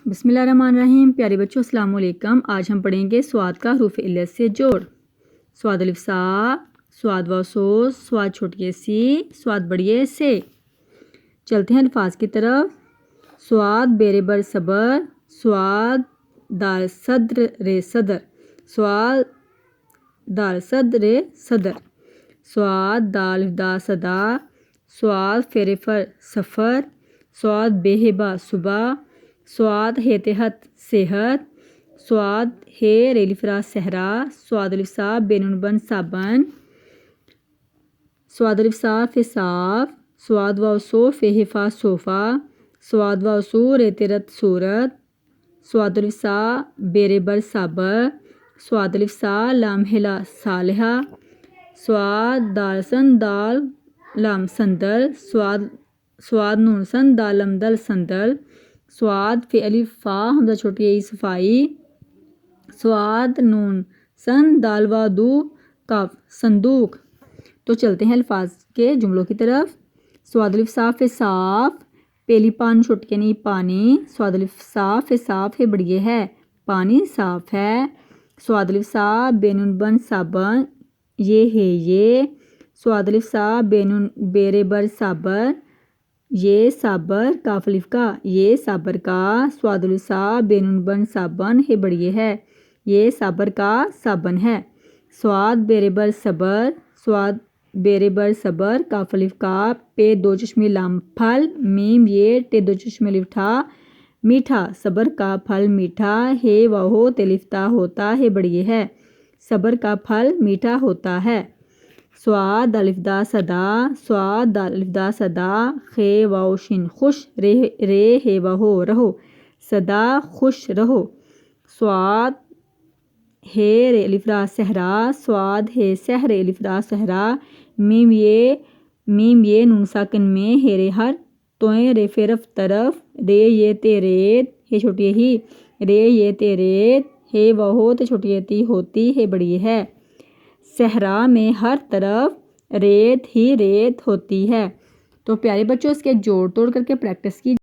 بسم اللہ الرحمن الرحیم۔ پیارے بچوں السلام علیکم۔ آج ہم پڑھیں گے سواد کا حروف علت سے جوڑ۔ سواد الف سا، سواد واو سو، سواد چھوٹی سی، سواد بڑی سے۔ چلتے ہیں الفاظ کی طرف۔ سواد بیر بر صبر، سواد دال صدر رے صدر، سواد دال صدر رے صدر، سواد دال دا صدا، سواد فیر فر سفر، سواد بے با صبح، سواد ہے تحت صحت، سواد ہے ریلی فرا صحرا، سواد الف سا بے نون بن صابن، سواد الف سا فے صاف، سواد واو سو فے فا صوفہ، سواد واو سو رے تیرت صورت، سواد الف سا بیر بر صابر، سواد الف سا لام ہلا صالحہ، سواد دال سن دال لام سندل، سواد نون سن دال لم دل سندل، سواد فے الف فا حمزہ چھوٹی ای صفائی، سواد نون سن دال وا دو کاف صندوق۔ تو چلتے ہیں الفاظ کے جملوں کی طرف۔ سواد الف صاف ہے صاف، پہلی پان چھوٹی یعنی پانی، سواد الف صاف ہے صاف ہے بڑی ہے، پانی صاف ہے۔ سواد الف صا بے نون بن صابن، یہ ہے یہ، سواد الف صا بے نون بیر بر صابر، یہ صابر کاف الف کا، یہ صابر کا، سواد الف صا بے نون بن صابن ہے بڑی ہے، یہ صابر کا صابن ہے۔ سواد بیر بر صبر، سواد بیر بر صبر کاف الف کا، پے دو چشمی لام پھل، میم یہ ٹے دو چشمی الف ٹھا، میٹھا، صبر کا پھل میٹھا، ہے واہو تلفتا ہوتا ہے بڑی ہے، صبر کا پھل میٹھا ہوتا ہے۔ سواد الف دا صدا، سواد دال الف دا صدا، خے واو شین خوش، رے ہے واہو رہو، صدا خوش رہو۔ سواد ہے رے الف را صحرا، سواد ہے سحر الف را صحرا، میم یہ نون ساکن میں ہے رے ہر، توئیں رے فیرف طرف، رے یہ تے ریت ہے چھوٹی ہی، رے یہ تے ریت ہے واہو تے چھوٹی تی ہوتی ہے بڑی ہے، صحرا میں ہر طرف ریت ہی ریت ہوتی ہے۔ تو پیارے بچوں اس کے جوڑ توڑ کر کے پریکٹس کی